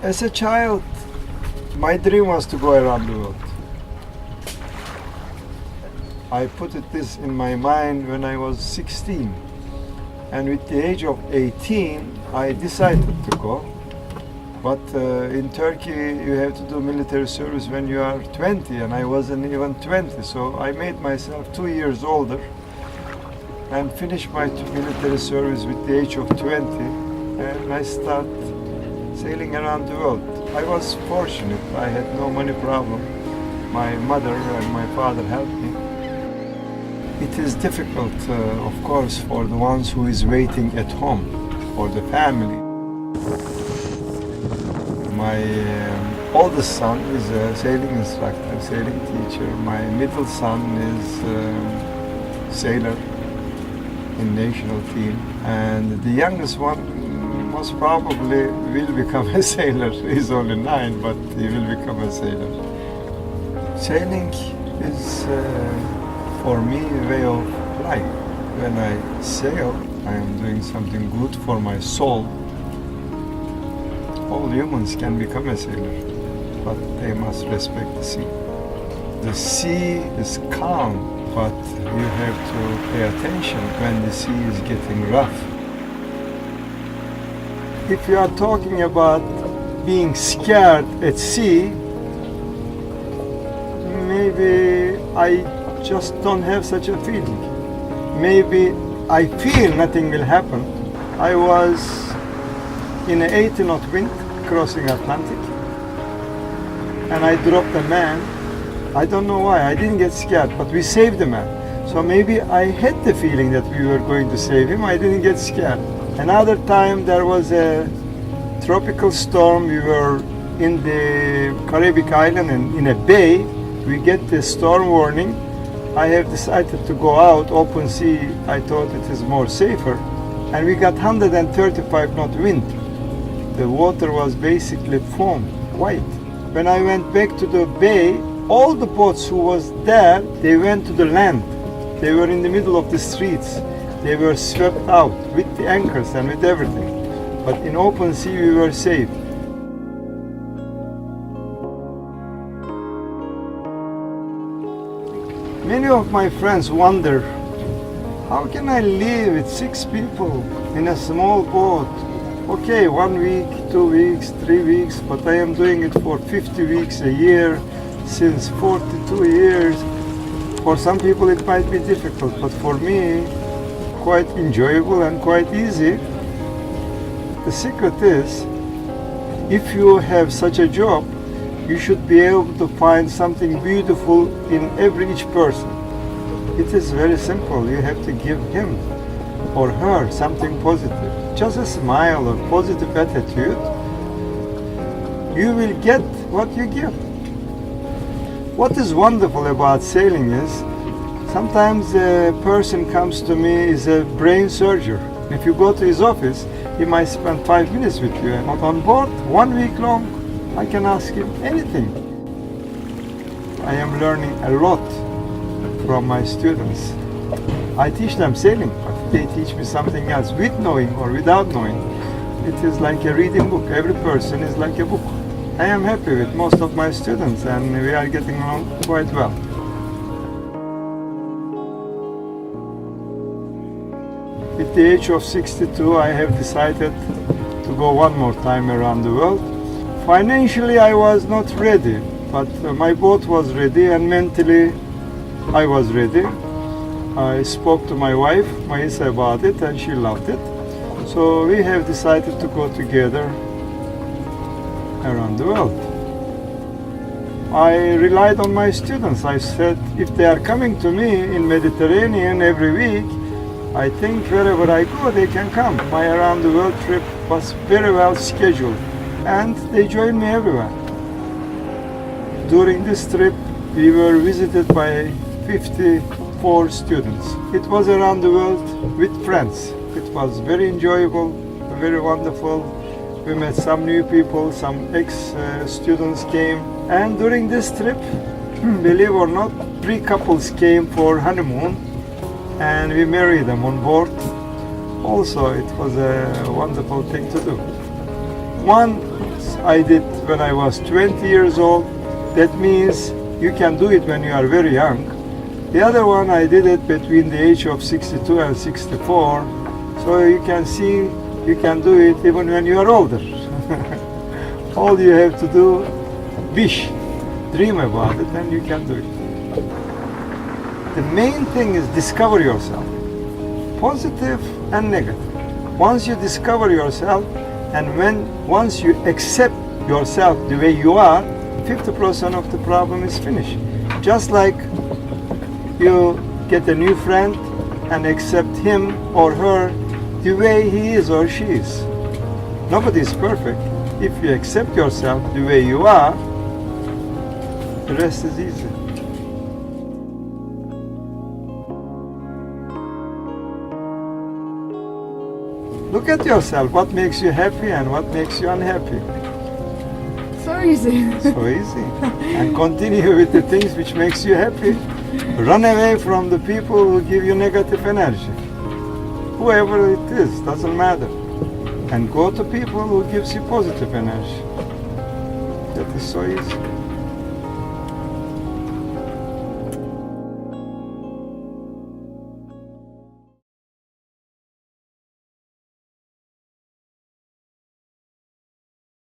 As a child, my dream was to go around the world. I put this in my mind when I was 16. And with the age of 18, I decided to go. But in Turkey, you have to do military service when you are 20, and I wasn't even 20. So I made myself 2 years older and finished my military service with the age of 20. And I started sailing around the world. I was fortunate. I had no money problem. My mother and my father helped me. It is difficult, of course, for the ones who is waiting at home, for the family. My oldest son is a sailing instructor, sailing teacher. My middle son is a sailor in national team. And the youngest one most probably will become a sailor. He's only 9, but he will become a sailor. Sailing is for me a way of life. When I sail, I am doing something good for my soul. All humans can become a sailor, but they must respect the sea. The sea is calm, but you have to pay attention when the sea is getting rough. If you are talking about being scared at sea, maybe I just don't have such a feeling. Maybe I feel nothing will happen. I was in an 80 knot wind crossing Atlantic, and I dropped a man. I don't know why, I didn't get scared, but we saved the man. So maybe I had the feeling that we were going to save him. I didn't get scared. Another time there was a tropical storm. We were in the Caribbean island and in a bay. We get the storm warning. I have decided to go out, open sea. I thought it is more safer. And we got 135 knot wind. The water was basically foam, white. When I went back to the bay, all the boats who was there, they went to the land. They were in the middle of the streets. They were swept out with the anchors and with everything. But in open sea, we were safe. Many of my friends wonder, how can I live with 6 people in a small boat? Okay, 1 week, 2 weeks, 3 weeks, but I am doing it for 50 weeks a year, since 42 years. For some people it might be difficult, but for me, quite enjoyable and quite easy. The secret is, if you have such a job, you should be able to find something beautiful in each person. It is very simple. You have to give him or her something positive. Just a smile or positive attitude. You will get what you give. What is wonderful about sailing is, sometimes a person comes to me is a brain surgeon. If you go to his office, he might spend 5 minutes with you. And on board, 1 week long, I can ask him anything. I am learning a lot from my students. I teach them sailing, but they teach me something else, with knowing or without knowing. It is like a reading book. Every person is like a book. I am happy with most of my students, and we are getting along quite well. At the age of 62, I have decided to go one more time around the world. Financially, I was not ready, but my boat was ready, and mentally, I was ready. I spoke to my wife, Maisa, about it, and she loved it. So we have decided to go together around the world. I relied on my students. I said, if they are coming to me in Mediterranean every week, I think wherever I go, they can come. My around the world trip was very well scheduled, and they joined me everywhere. During this trip, we were visited by 54 students. It was around the world with friends. It was very enjoyable, very wonderful. We met some new people, some ex-students came. And during this trip, believe or not, 3 couples came for honeymoon, and we married them on board. Also, it was a wonderful thing to do. One I did when I was 20 years old. That means you can do it when you are very young. The other one I did it between the age of 62 and 64. So you can see you can do it even when you are older. All you have to do, wish, dream about it, and you can do it. The main thing is discover yourself, positive and negative. Once you discover yourself, and once you accept yourself the way you are, 50% of the problem is finished. Just like you get a new friend and accept him or her the way he is or she is. Nobody is perfect. If you accept yourself the way you are, the rest is easy. Look at yourself, what makes you happy and what makes you unhappy. So easy. So easy. And continue with the things which makes you happy. Run away from the people who give you negative energy. Whoever it is, doesn't matter. And go to people who gives you positive energy. That is so easy.